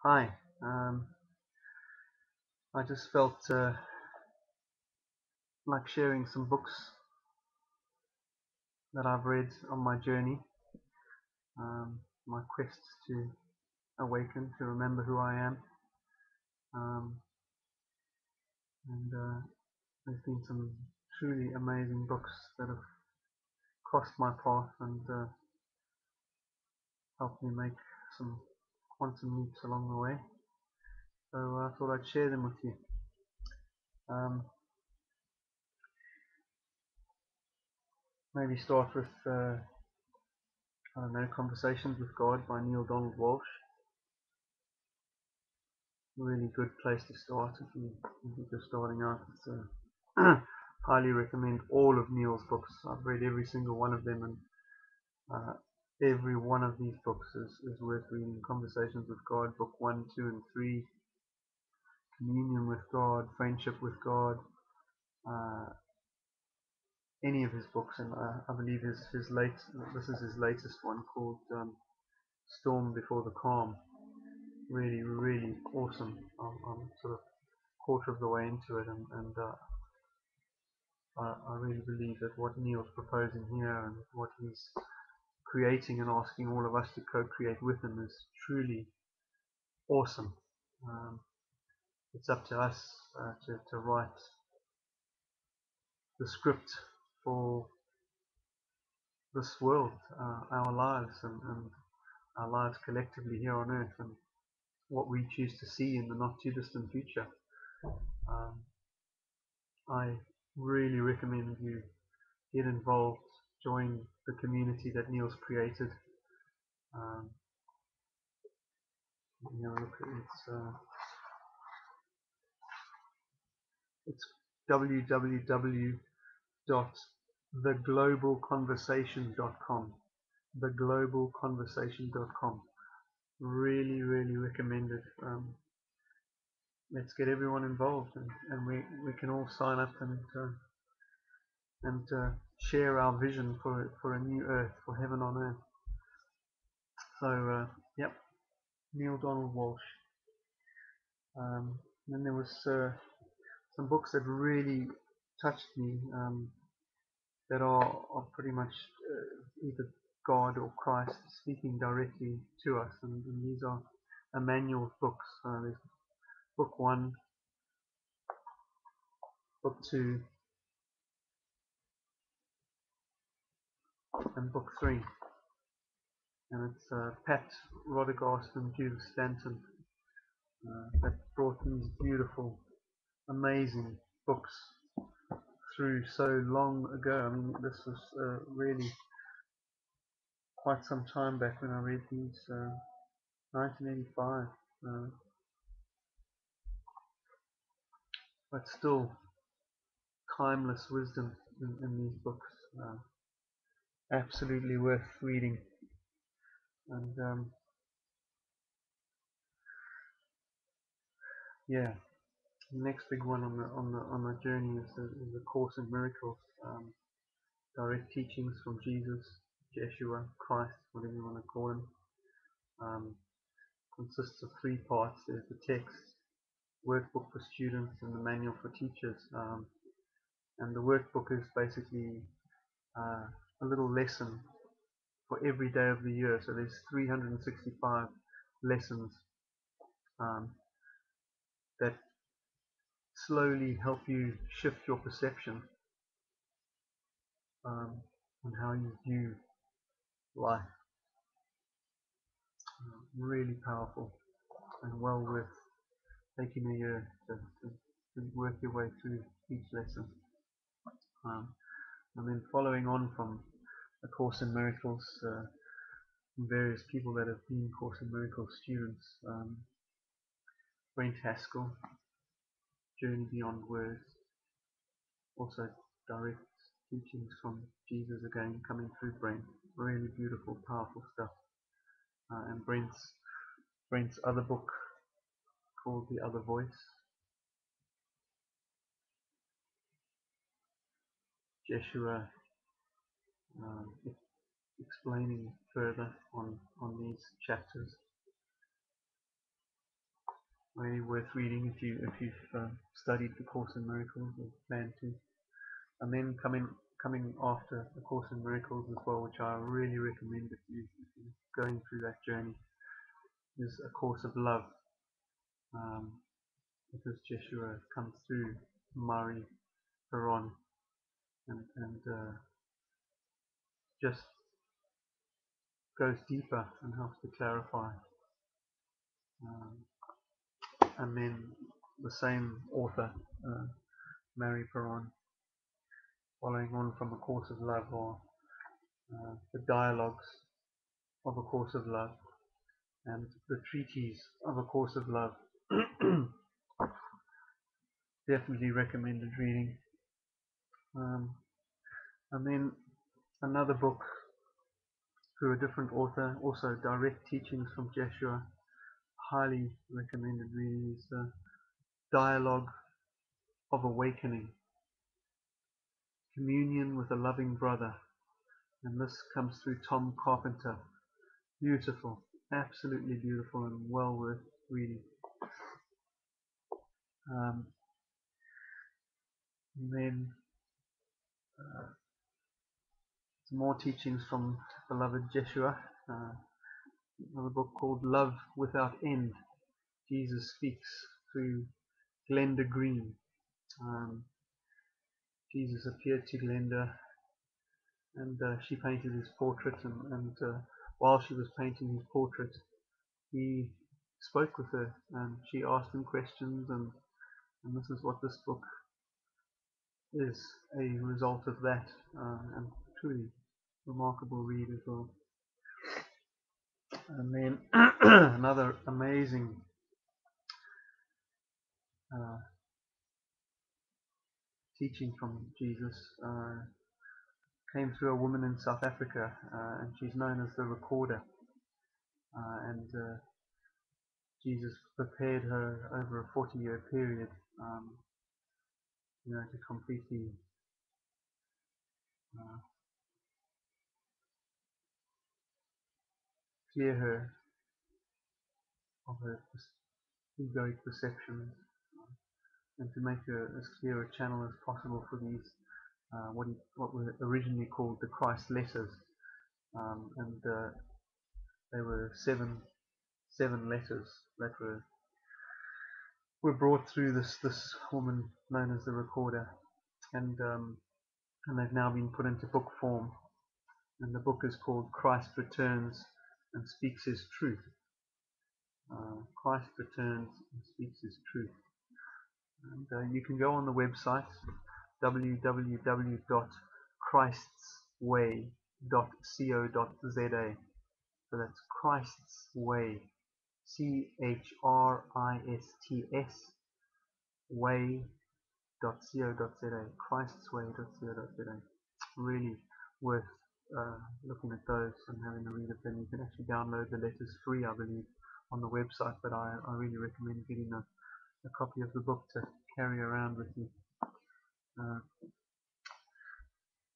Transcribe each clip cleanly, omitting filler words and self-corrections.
Hi, I just felt like sharing some books that I've read on my journey, my quest to awaken, to remember who I am. Um, and there's been some truly amazing books that have crossed my path and helped me make some quantum leaps along the way. So I thought I'd share them with you. Um, Maybe start with, I don't know, Conversations with God by Neale Donald Walsch. Really good place to start if you're starting out. It's, highly recommend all of Neil's books. I've read every single one of them, and uh, every one of these books is worth reading. Conversations with God, book 1, 2, and 3, Communion with God, Friendship with God, uh, any of his books, and I believe this is his latest one called Storm Before the Calm. Really, really awesome. I'm sort of quarter of the way into it, and I really believe that what Neil's proposing here and what he's creating and asking all of us to co-create with him is truly awesome. Um, it's up to us to write the script for this world, our lives, and our lives collectively here on earth, and what we choose to see in the not too distant future. Um, I really recommend you get involved, join the community that Neil's created. Um, look, it's www.theglobalconversation.com. Theglobalconversation.com. Really, really recommend it. Let's get everyone involved, and we can all sign up and share our vision for a new earth, for heaven on earth. So, yep, Neale Donald Walsch. Then there was some books that really touched me. That are pretty much either God or Christ speaking directly to us, and these are Emmanuel's books. There's book 1, book 2, and book 3, and it's Pat Rodegast and Judith Stanton that brought these beautiful, amazing books through so long ago. I mean, this was really quite some time back when I read these, 1985, but still timeless wisdom in these books. Absolutely worth reading. And yeah, the next big one on the journey is the Course in Miracles. Direct teachings from Jesus, Yeshua, Christ, whatever you want to call him. Um, Consists of 3 parts. There's the text, workbook for students, and the manual for teachers. And the workbook is basically a little lesson for every day of the year. So there's 365 lessons um, that slowly help you shift your perception on how you view life. Really powerful and well worth taking a year to work your way through each lesson. Um, and then following on from A Course in Miracles, various people that have been Course in Miracles students, Brent Haskell, Journey Beyond Words, also direct teachings from Jesus again coming through Brent. Really beautiful, powerful stuff. And Brent's other book called The Other Voice, Jeshua explaining further on these chapters. Really worth reading if you've studied the Course in Miracles or plan to. And then coming after the Course in Miracles as well, which I really recommend if you're going through that journey, is A Course of Love, because Jeshua comes through Mari Haran and just goes deeper and helps to clarify. And then the same author, Mary Perron, following on from A Course of Love, or the dialogues of A Course of Love, and the treatise of A Course of Love. Definitely recommended reading. And then another book through a different author, also direct teachings from Jeshua, highly recommended reading, is the Dialogue of Awakening, Communion with a Loving Brother. And this comes through Tom Carpenter. Beautiful, absolutely beautiful, and well worth reading. And then some more teachings from beloved Jeshua. Another book called Love Without End. Jesus Speaks, through Glenda Green. Jesus appeared to Glenda, and she painted his portrait, and while she was painting his portrait, he spoke with her, and she asked him questions, and this is what this book is a result of that, and truly remarkable read as well. And then another amazing teaching from Jesus came through a woman in South Africa, and she's known as the Recorder. And Jesus prepared her over a 40-year period, to completely clear her of her egoic perceptions, and to make her as clear a channel as possible for these what were originally called the Christ letters, and they were seven letters that were brought through this woman known as the Recorder, and they've now been put into book form, and the book is called Christ Returns and Speaks His Truth. Christ Returns and Speaks His Truth. And you can go on the website www.christsway.co.za. So that's Christ's Way, CHRISTS way.co.za, christsway.co.za. Really worth looking at those and having a read of them. You can actually download the letters free, I believe, on the website, but I really recommend getting a copy of the book to carry around with you.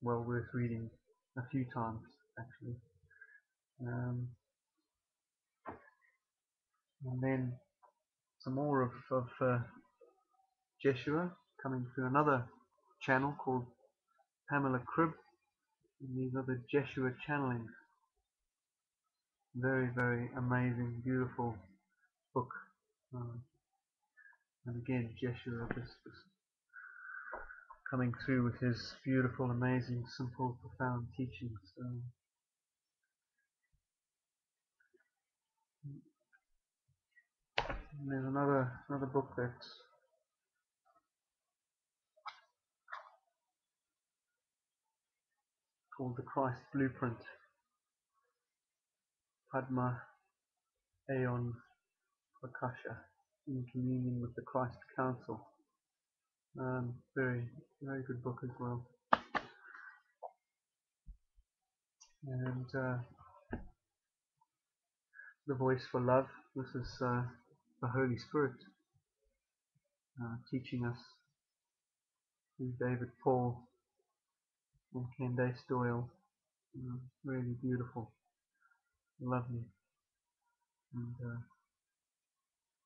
Well worth reading a few times, actually. And then some more of Jeshua coming through another channel called Pamela Cribb, and these are the Jeshua channelings. Very, very amazing, beautiful book. And again, Jeshua just coming through with his beautiful, amazing, simple, profound teachings. And there's another book that's called The Christ Blueprint, Padma Aeon Prakasha, in communion with the Christ Council. Very, very good book as well. And The Voice for Love. This is the Holy Spirit teaching us through David Paul and Candace Doyle. Really beautiful, lovely, and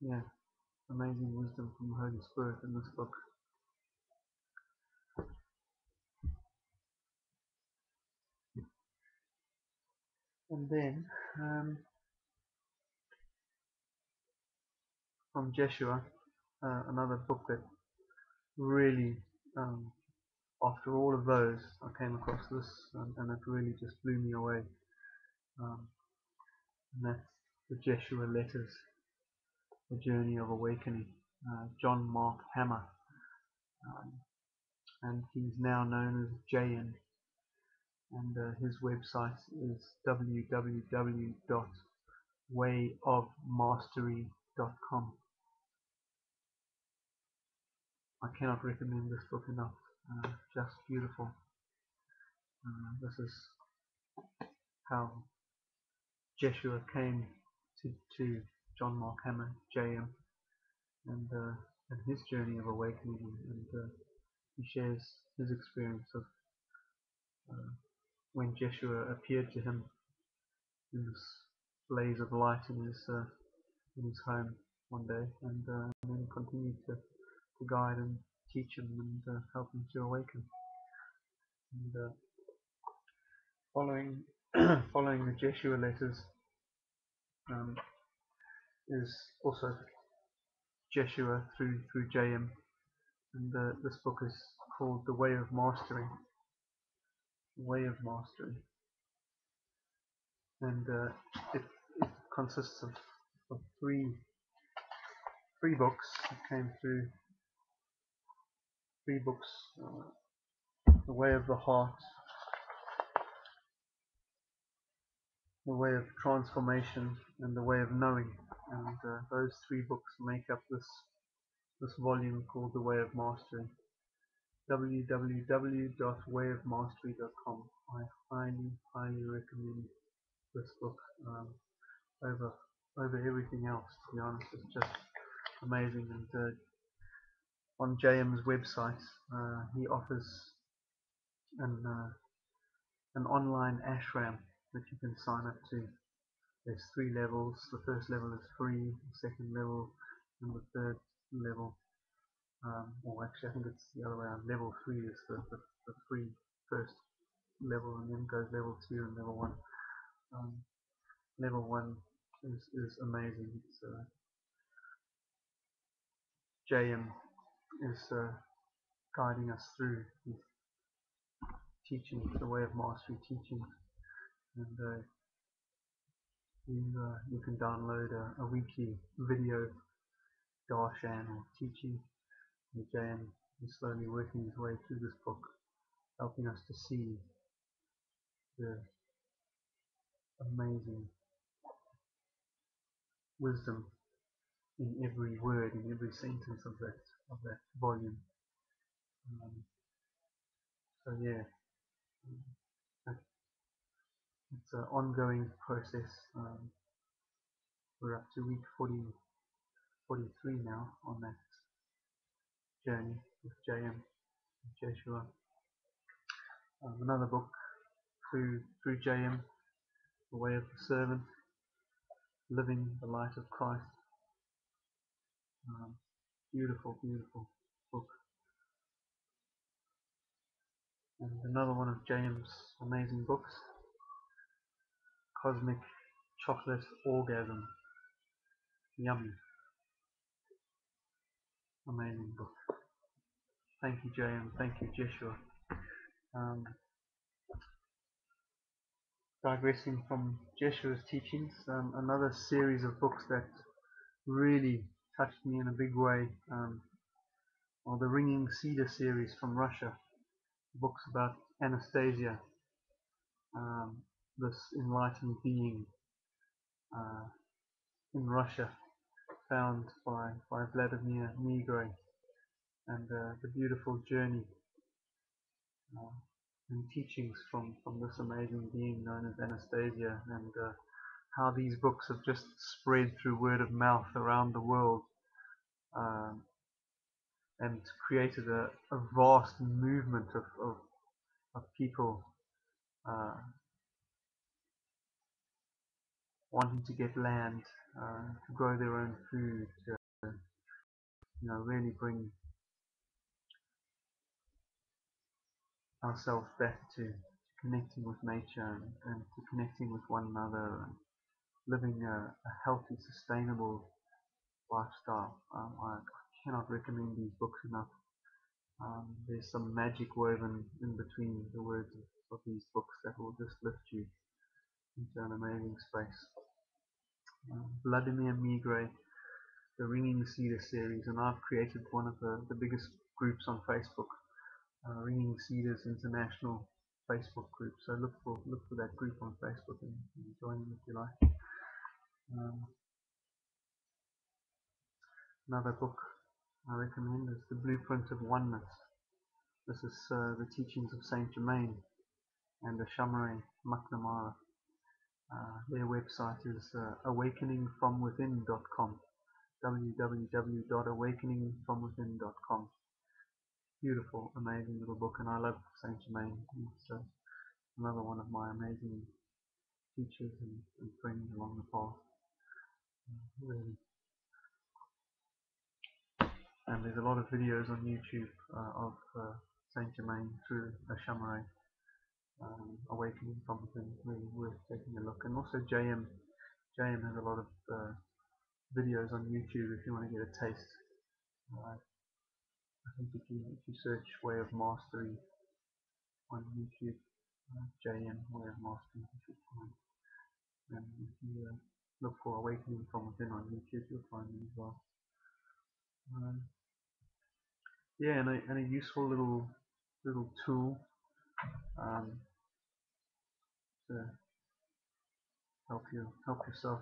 yeah, amazing wisdom from the Holy Spirit in this book. And then from Jeshua, another book that really, after all of those, I came across this, and it really just blew me away. Um, and that's the Jeshua Letters, The Journey of Awakening, John Mark Hammer, um, and he's now known as JN, and his website is www.wayofmastery.com. I cannot recommend this book enough. Just beautiful. This is how Jeshua came to John Mark Hammer, JM, and his journey of awakening, and he shares his experience of when Jeshua appeared to him in this blaze of light in his home one day, and then continued to guide and teach him and help him to awaken. And following following the Jeshua letters is also Jeshua through JM, and this book is called The Way of Mastery. Way of Mastery, and it consists of three books. It came through three books: The Way of the Heart, The Way of Transformation, and The Way of Knowing. And those three books make up this volume called The Way of Mastery. www.wayofmastery.com. I highly recommend this book over everything else. To be honest, it's just amazing. And on JM's website, he offers an online ashram that you can sign up to. There's 3 levels. The first level is free, the second level, and the third level. Or actually, I think it's the other way around. Level 3 is the free first level, and then goes level 2 and level 1. Level 1 is amazing. It's JM is guiding us through his teaching, the Way of Mastery teaching, and you can download a weekly video darshan or teaching. And JM is slowly working his way through this book, helping us to see the amazing wisdom in every word, in every sentence of that volume. So yeah, it's an ongoing process. We're up to week 43 now on that journey with JM, Jeshua. Another book through JM, The Way of the Servant, Living the Light of Christ. Beautiful book. And another one of JM's amazing books, Cosmic Chocolate Orgasm. Yummy. Amazing book. Thank you, JM. Thank you, Jeshua. Digressing from Jeshua's teachings, another series of books that really touched me in a big way, are the Ringing Cedar series from Russia. Books about Anastasia, this enlightened being in Russia, found by Vladimir Negre, and the beautiful journey and teachings from this amazing being known as Anastasia, and how these books have just spread through word of mouth around the world, and created a vast movement of people wanting to get land, to grow their own food, really bring ourselves back to connecting with nature and to connecting with one another and living a healthy, sustainable lifestyle. I cannot recommend these books enough. There's some magic woven in between the words of these books that will just lift you into an amazing space. Vladimir Migre, the Ringing Cedar series, and I've created one of the biggest groups on Facebook, Ringing Cedars International Facebook group. So look for that group on Facebook and join in if you like. Um, Another book I recommend is The Blueprint of Oneness. This is the teachings of Saint Germain and the Shammai McNamara. Their website is awakeningfromwithin.com, www.awakeningfromwithin.com. Beautiful, amazing little book, and I love Saint Germain. It's another one of my amazing teachers and friends along the path. Really. And there's a lot of videos on YouTube of Saint Germain through a Shammai, awakening from within, really worth taking a look. And also JM has a lot of videos on YouTube if you want to get a taste. I think if you search Way of Mastery on YouTube, JM Way of Mastery, you should find. And if you look for Awakening from Within on YouTube, you'll find them as well. Yeah, and a useful little tool to help yourself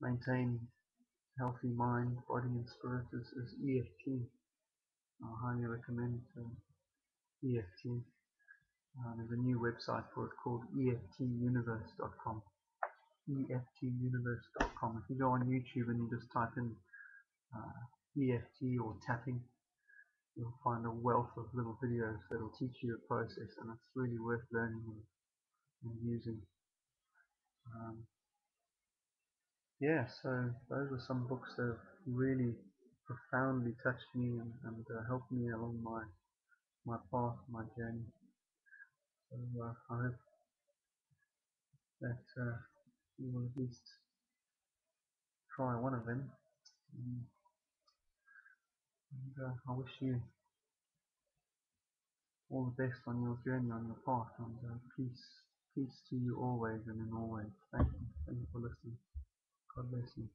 maintain healthy mind, body, and spirit is EFT. I highly recommend EFT. There's a new website for it called EFTuniverse.com. EFTuniverse.com. If you go on YouTube and you just type in EFT or tapping, you'll find a wealth of little videos that will teach you the process, and it's really worth learning and using. Yeah, so those are some books that have really profoundly touched me and helped me along my path, my journey. So I hope that you will at least try one of them. And I wish you all the best on your journey, on your path, and peace to you always and in all ways. Thank you for listening. God bless you.